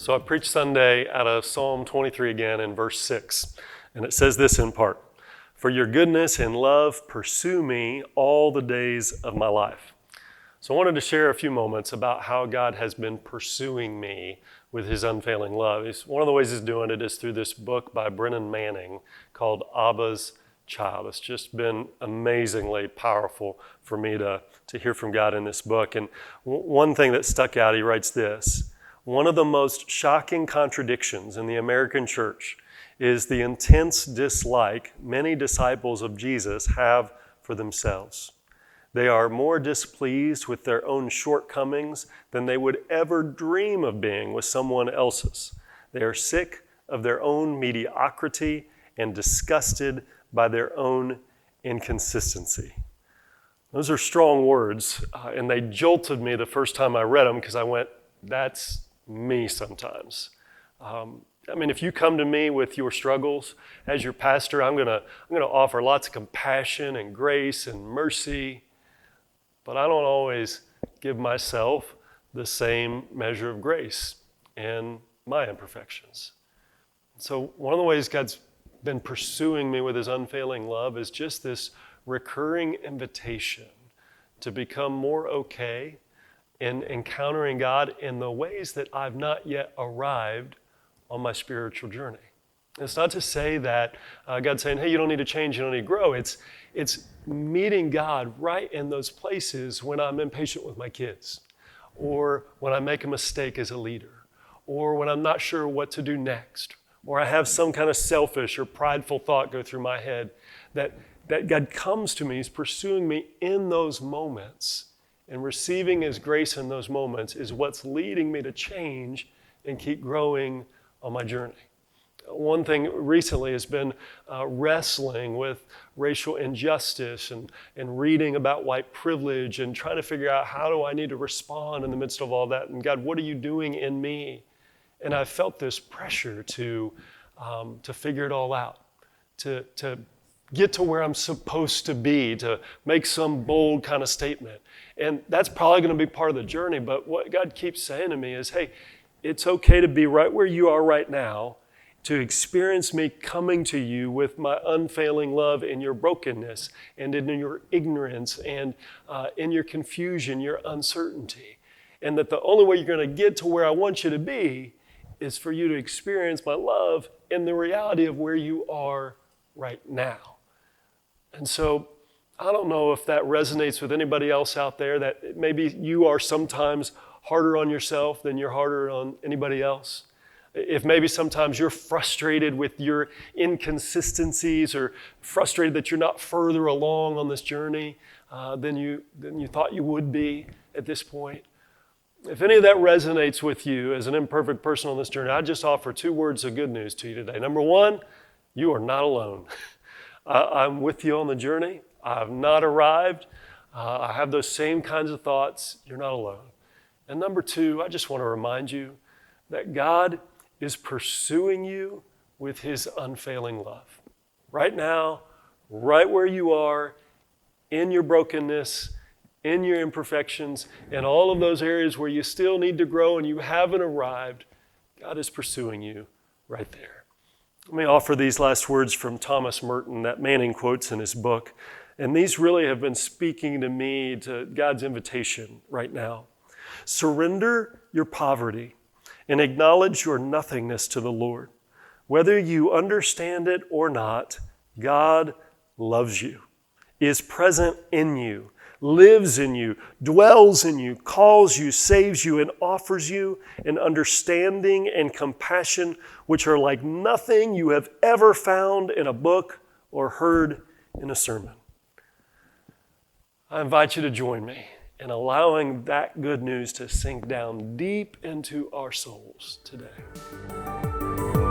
So I preached Sunday out of Psalm 23 again in verse 6. And it says this in part, "For your goodness and love pursue me all the days of my life." So I wanted to share a few moments about how God has been pursuing me with his unfailing love. One of the ways he's doing it is through this book by Brennan Manning called Abba's Child. It's just been amazingly powerful for me to hear from God in this book. And one thing that stuck out, he writes this: "One of the most shocking contradictions in the American church is the intense dislike many disciples of Jesus have for themselves. They are more displeased with their own shortcomings than they would ever dream of being with someone else's. They are sick of their own mediocrity and disgusted by their own inconsistency." Those are strong words, and they jolted me the first time I read them because I went, that's me sometimes. If you come to me with your struggles as your pastor, I'm gonna offer lots of compassion and grace and mercy, but I don't always give myself the same measure of grace in my imperfections. So one of the ways God's been pursuing me with his unfailing love is just this recurring invitation to become more okay in encountering God in the ways that I've not yet arrived on my spiritual journey. It's not to say that God's saying, hey, you don't need to change, you don't need to grow. It's meeting God right in those places when I'm impatient with my kids, or when I make a mistake as a leader, or when I'm not sure what to do next, or I have some kind of selfish or prideful thought go through my head, that God comes to me, he's pursuing me in those moments, and receiving his grace in those moments is what's leading me to change and keep growing on my journey. One thing recently has been wrestling with racial injustice and reading about white privilege and trying to figure out how do I need to respond in the midst of all that, and God, what are you doing in me? And I felt this pressure to figure it all out, to get to where I'm supposed to be, to make some bold kind of statement. And that's probably going to be part of the journey, but what God keeps saying to me is, hey, it's okay to be right where you are right now, to experience me coming to you with my unfailing love in your brokenness and in your ignorance and in your confusion, your uncertainty. And that the only way you're going to get to where I want you to be is for you to experience my love in the reality of where you are right now. And so I don't know if that resonates with anybody else out there, that maybe you are sometimes harder on yourself than you're harder on anybody else. If maybe sometimes you're frustrated with your inconsistencies, or frustrated that you're not further along on this journey than you thought you would be at this point. If any of that resonates with you as an imperfect person on this journey, I just offer 2 words of good news to you today. Number 1, you are not alone. I'm with you on the journey. I've not arrived. I have those same kinds of thoughts. You're not alone. And number 2, I just want to remind you that God is pursuing you with his unfailing love. Right now, right where you are, in your brokenness, in your imperfections, and all of those areas where you still need to grow and you haven't arrived, God is pursuing you right there. Let me offer these last words from Thomas Merton that Manning quotes in his book. And these really have been speaking to me, to God's invitation right now. Surrender your poverty and acknowledge your nothingness to the Lord. Whether you understand it or not, God loves you, is present in you, lives in you, dwells in you, calls you, saves you, and offers you an understanding and compassion which are like nothing you have ever found in a book or heard in a sermon. I invite you to join me in allowing that good news to sink down deep into our souls today.